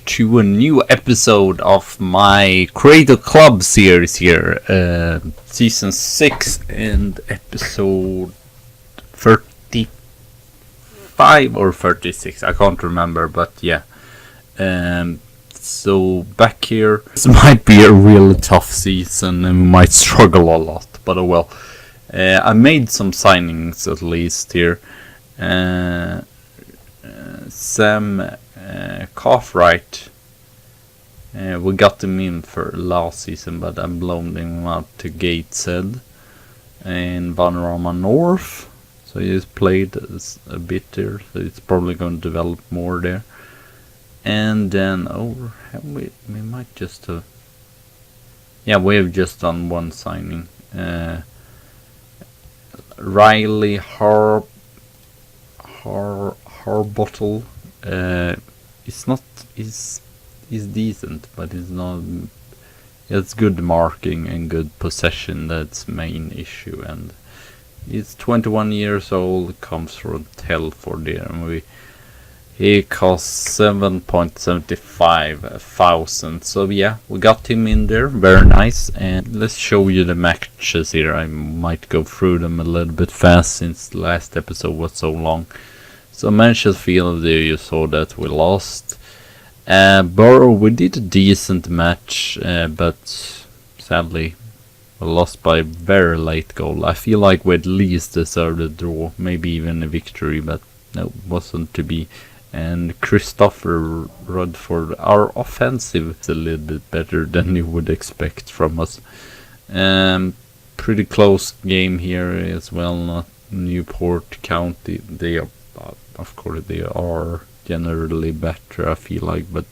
to a new episode of my Creator Club series here, Season 6 and Episode 35 or 36, I can't remember, but yeah. So back here, this might be a really tough season and we might struggle a lot, but oh well. I made some signings at least here. Sam Cartwright, we got him in for last season, but I'm loaning him out to Gateshead and Vanarama North, so he's played a bit there, so it's probably going to develop more there. And then we might just yeah, we have just done one signing. Riley Harbottle is decent, but it's not. It's good marking and good possession. That's main issue, and he's 21 years old. Comes from Telford there, and he costs 7.75 thousand. So yeah, we got him in there. Very nice. And let's show you the matches here. I might go through them a little bit fast since the last episode was so long. So Mansfield, there you saw that we lost. Borough, we did a decent match, but sadly we lost by a very late goal. I feel like we at least deserved a draw, maybe even a victory, but no, wasn't to be. And Christopher Rudford, our offensive is a little bit better than you would expect from us. Pretty close game here as well. Newport County, they are, of course, they are generally better, I feel like, but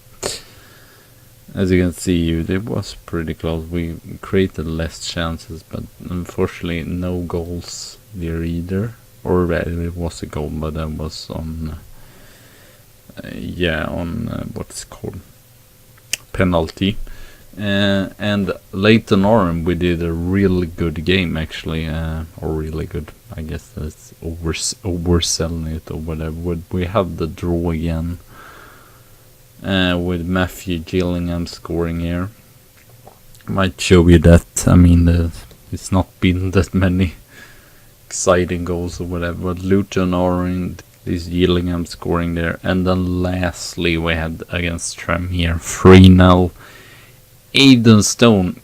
as you can see, it was pretty close. We created less chances, but unfortunately no goals there either. Or it was a goal, but that was on what's called penalty. And Leighton Orient, we did a really good game actually, or really good. I guess that's overselling it or whatever. We have the draw again, with Matthew Gillingham scoring here. Might show you that. I mean, it's not been that many exciting goals or whatever. But Luton Orient, this Gillingham scoring there, and then lastly we had against Trem here 3-0. Aidan Stone,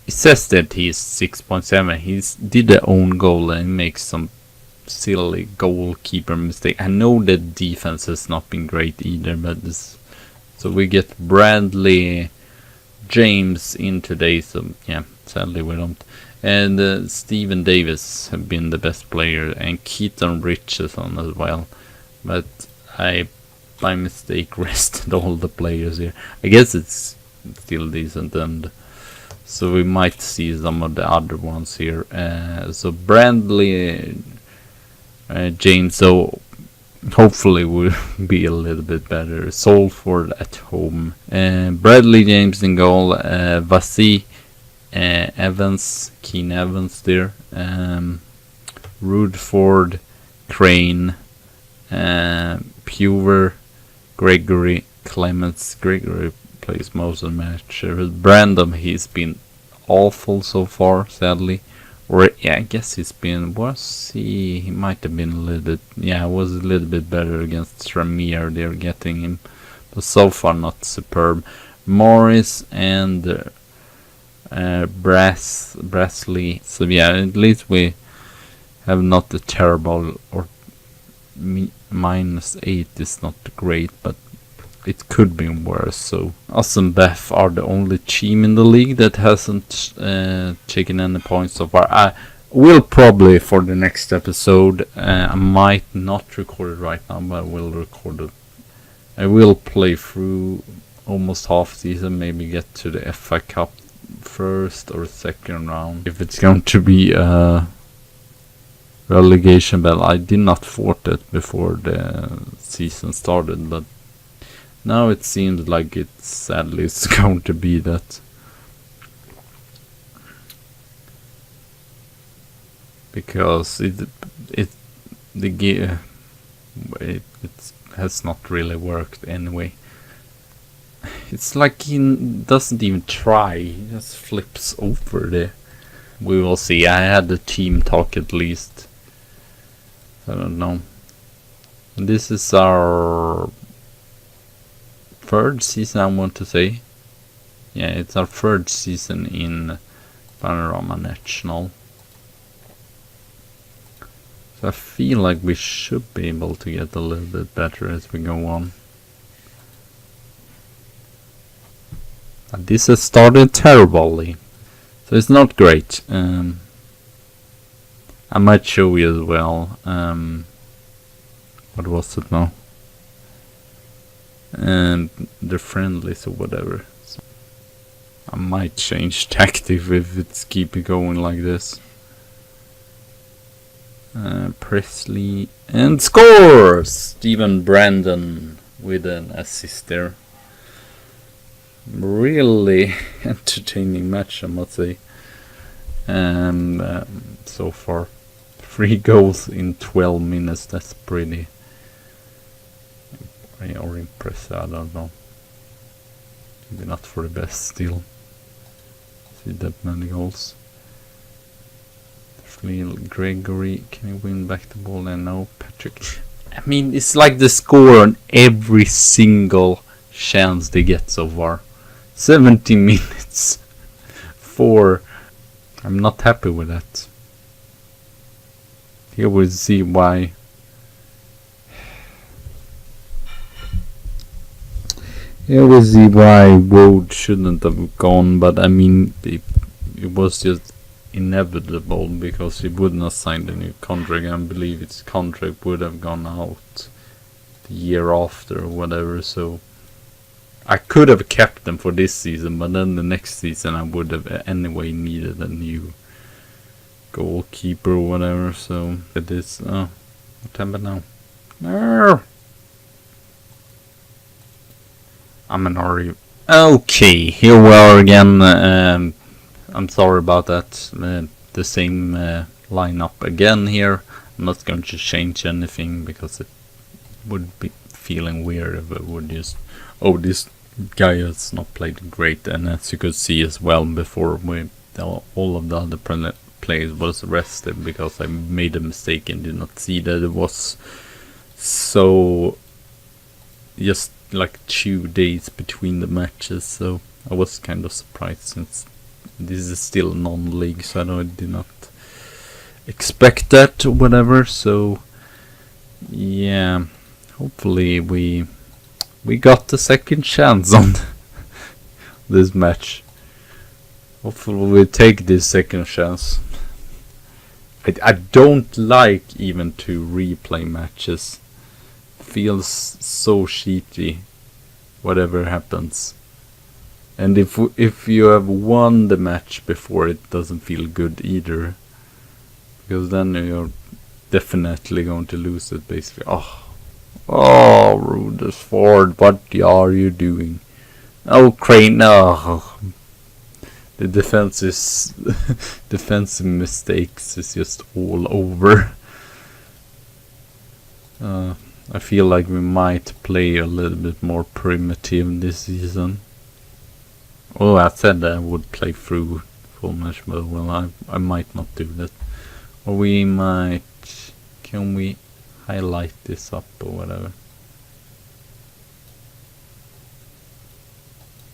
it says that he's 6.7. He did a own goal and makes some silly goalkeeper mistake. I know that defense has not been great either, but so we get Bradley James in today. So yeah, sadly we don't. And Stephen Davis have been the best player, and Keaton Richardson as well. But I, by mistake, rested all the players here. I guess it's still decent, and so we might see some of the other ones here. So Bradley James, so hopefully will be a little bit better. Salford at home. Bradley James in goal. Vasi Evans, Keen Evans there. Rudford, Crane, Puver, Gregory, Clements. Gregory plays most of the match. Brandon, he's been awful so far, sadly. Or yeah, I guess he might have been a little bit, was a little bit better against Tremere. They're getting him, but so far not superb. Morris and Brassley. So yeah, at least we have not a terrible, or -8 is not great, but it could be worse. So us and Beth are the only team in the league that hasn't taken any points so far. I will probably, for the next episode, I might not record it right now, but I will record it. I will play through almost half season, maybe get to the FA Cup first or second round, if it's going to be a relegation battle. I did not thought that before the season started, but now it seems like sadly it's going to be that. Because it has not really worked anyway. It's like he doesn't even try. He just flips over there. We will see. I had the team talk at least. I don't know. This is our third season, I want to say. Yeah, it's our third season in Panorama National. So I feel like we should be able to get a little bit better as we go on. And this has started terribly. So it's not great. I might show you as well. What was it now? And the friendlies or whatever. So I might change tactic if it's keeping going like this. Presley and scores! Stephen Brandon with an assist there. Really entertaining match, I must say. And so far 3 goals in 12 minutes. That's pretty or impressive, I don't know. Maybe not for the best still. See that many goals. Gregory, can you win back the ball? And no, Patrick. I mean, it's like the score on every single chance they get so far. 70 minutes. 4. I'm not happy with that. Here we see why. Here we see why Wood shouldn't have gone, but I mean, it was just inevitable because he wouldn't have signed a new contract. I believe his contract would have gone out the year after or whatever, so I could have kept them for this season, but then the next season I would have anyway needed a new goalkeeper or whatever, so it is. What happened now? No! I'm an RE. Okay, here we are again. I'm sorry about that. The same lineup again here. I'm not going to change anything because it would be feeling weird if it would just, oh, this guy has not played great. And as you could see as well before, all of the other players was rested because I made a mistake and did not see that it was so just like 2 days between the matches, so I was kind of surprised since this is still non-league, so I did not expect that or whatever. So yeah, hopefully we got the second chance on this match. Hopefully we take this second chance. I don't like even to replay matches. Feels so cheaty whatever happens, and if you have won the match before, it doesn't feel good either, because then you're definitely going to lose it basically. Oh, Rudesford, what are you doing? Oh, Crane, no. The defensive mistakes is just all over. I feel like we might play a little bit more primitive this season. Oh, I said I would play through full match, but well, I might not do that. Or we might. Can we highlight this up or whatever?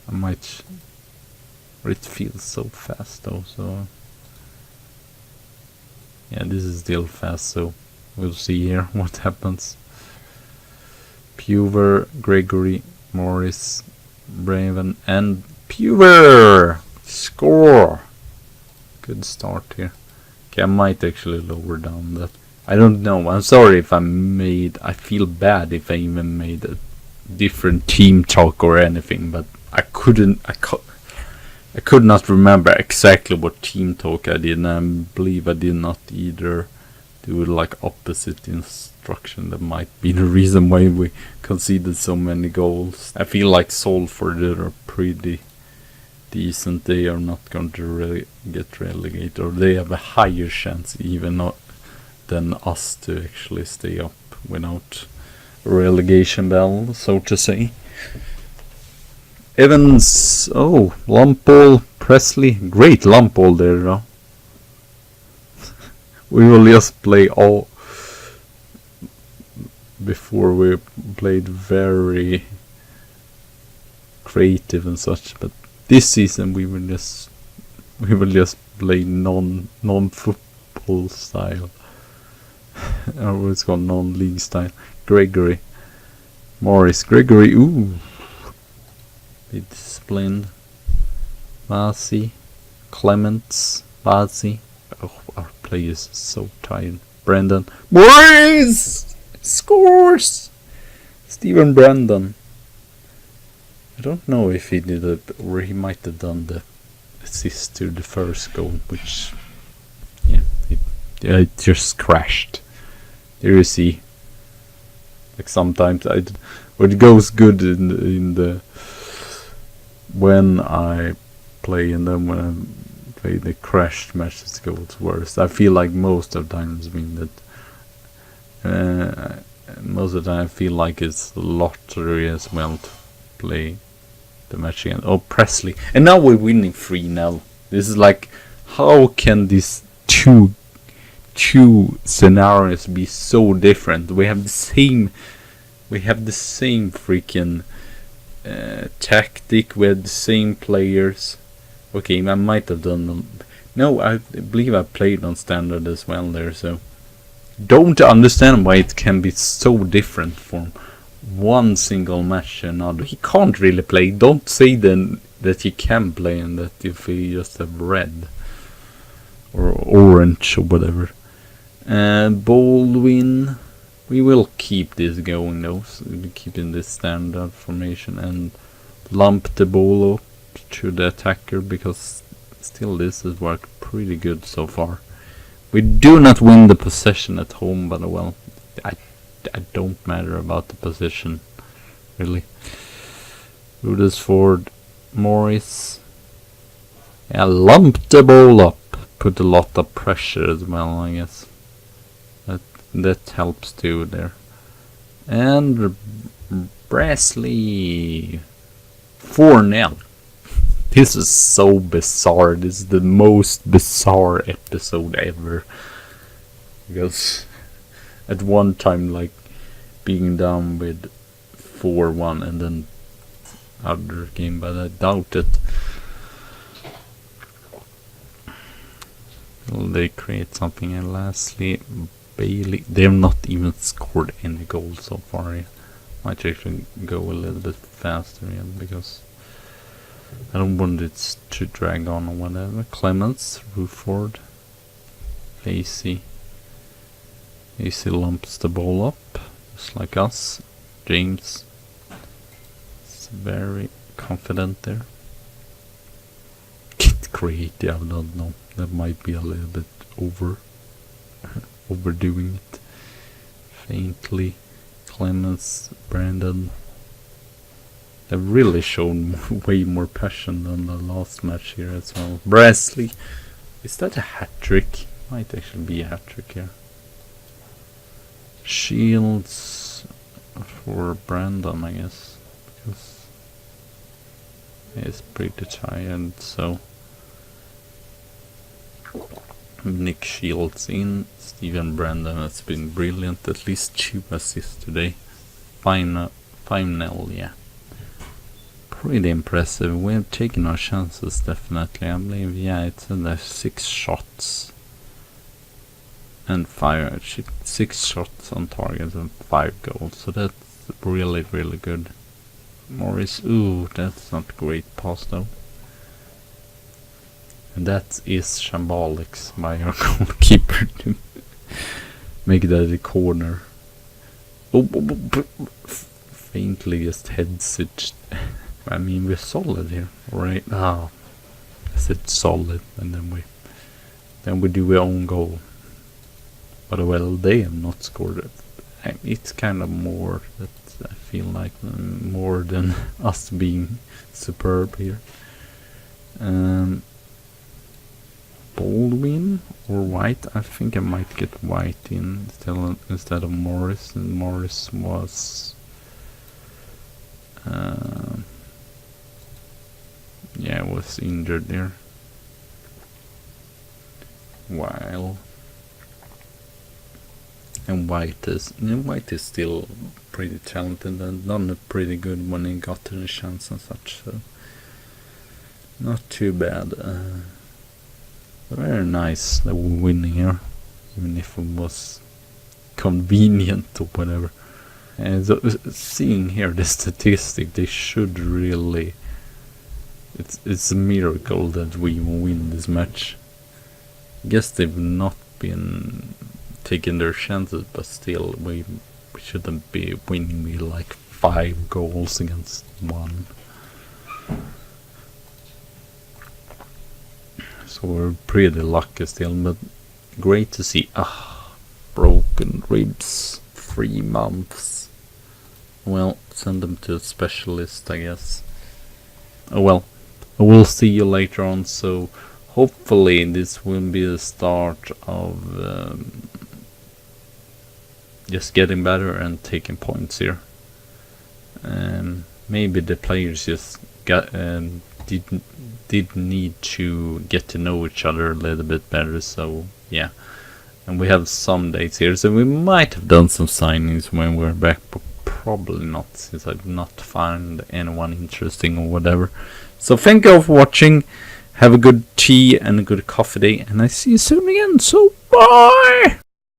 I might. Or it feels so fast though, so. Yeah, this is still fast, so we'll see here what happens. Puver, Gregory, Morris, Braven, and Puver! Score! Good start here. Okay, I might actually lower down that. I don't know. I'm sorry if I feel bad if I even made a different team talk or anything, but I could not remember exactly what team talk I did, and I believe I did not either do like opposite instruction. That might be the reason why we conceded so many goals. I feel like Salford are pretty decent. They are not going to get relegated, or they have a higher chance even than us to actually stay up without a relegation battle, so to say. Evans, oh, lump ball, Presley, great lump ball there though. We will just play all. Before we played very creative and such, but this season we will just play non-football style. Or it's called non-league style. Gregory, Morris, Gregory, ooh, be disciplined. Vasi, Clements, Vasi. Oh, our players are so tired. Brendan, Morris scores. Steven Brandon. I don't know if he did it, or he might have done the assist to the first goal, which, yeah, it just crashed. There you see. Like sometimes when it goes good in the when I play, and then when I play the crashed matches, it goes worse. I feel like most of the times, most of the time I feel like it's lottery as well to play the match again. Oh, Presley. And now we're winning 3-0. This is like, how can these two scenarios be so different? We have the same freaking tactic. We have the same players. Okay, I might have done them. No, I believe I played on standard as well there, so don't understand why it can be so different from one single match to another. He can't really play. Don't say then that he can play and that if he just have red or orange or whatever. Baldwin, we will keep this going though. So we'll keep in this standard formation and lump the ball up to the attacker, because still this has worked pretty good so far. We do not win the possession at home, but well, I don't matter about the position, really. Rudesford, Morris. Yeah, lump the ball up. Put a lot of pressure as well, I guess. That helps too there. And Presley. 4-0. This is so bizarre. This is the most bizarre episode ever. Because at one time, like, being down with 4-1 and then other game, but I doubt it. Will they create something? And lastly, Bailey. They've not even scored any goals so far yet. Might actually go a little bit faster yet, because I don't want it to drag on or whatever. Clements, Ruford, Lacey. Lacey lumps the ball up, just like us. James is very confident there. Get creative, I don't know. That might be a little bit overdoing it. Faintly. Clements, Brandon. They've really shown way more passion than the last match here as well. Presley. Is that a hat-trick? Might actually be a hat-trick here. Shields for Brandon, I guess. Because he's pretty tired, so Nick Shields in. Steven Brandon has been brilliant. At least 2 assists today. 5-0, yeah. Pretty impressive. We're taking our chances, definitely. I believe, yeah, it's 6 shots and 6 shots on target and 5 goals. So that's really, really good. Morris, ooh, that's not a great pass though. And that is shambolics by our goalkeeper to make that a corner. Oh, faintly just heads it. I mean, we're solid here, right? Ah, I said solid, and then we do our own goal. But well, they have not scored it. It's kind of more that I feel like more than us being superb here. Baldwin or White? I think I might get White in instead of Morris. And Morris was was injured there. While White is still pretty talented and done pretty good when he got the chance and such, so not too bad. Very nice that we're winning here, even if it was convenient or whatever. And so, seeing here the statistic, they should really. It's a miracle that we win this match. I guess they've not been taking their chances, but still we shouldn't be winning with like 5 goals against 1. So we're pretty lucky still, but great to see. Broken ribs, 3 months. Well, send them to a specialist, I guess. Oh well, we'll see you later on, so hopefully this will be the start of just getting better and taking points here. Maybe the players just did need to get to know each other a little bit better, so yeah. And we have some dates here, so we might have done some signings when we're back, but probably not, since I've not found anyone interesting or whatever. So thank you for watching. Have a good tea and a good coffee day, and I see you soon again, so bye!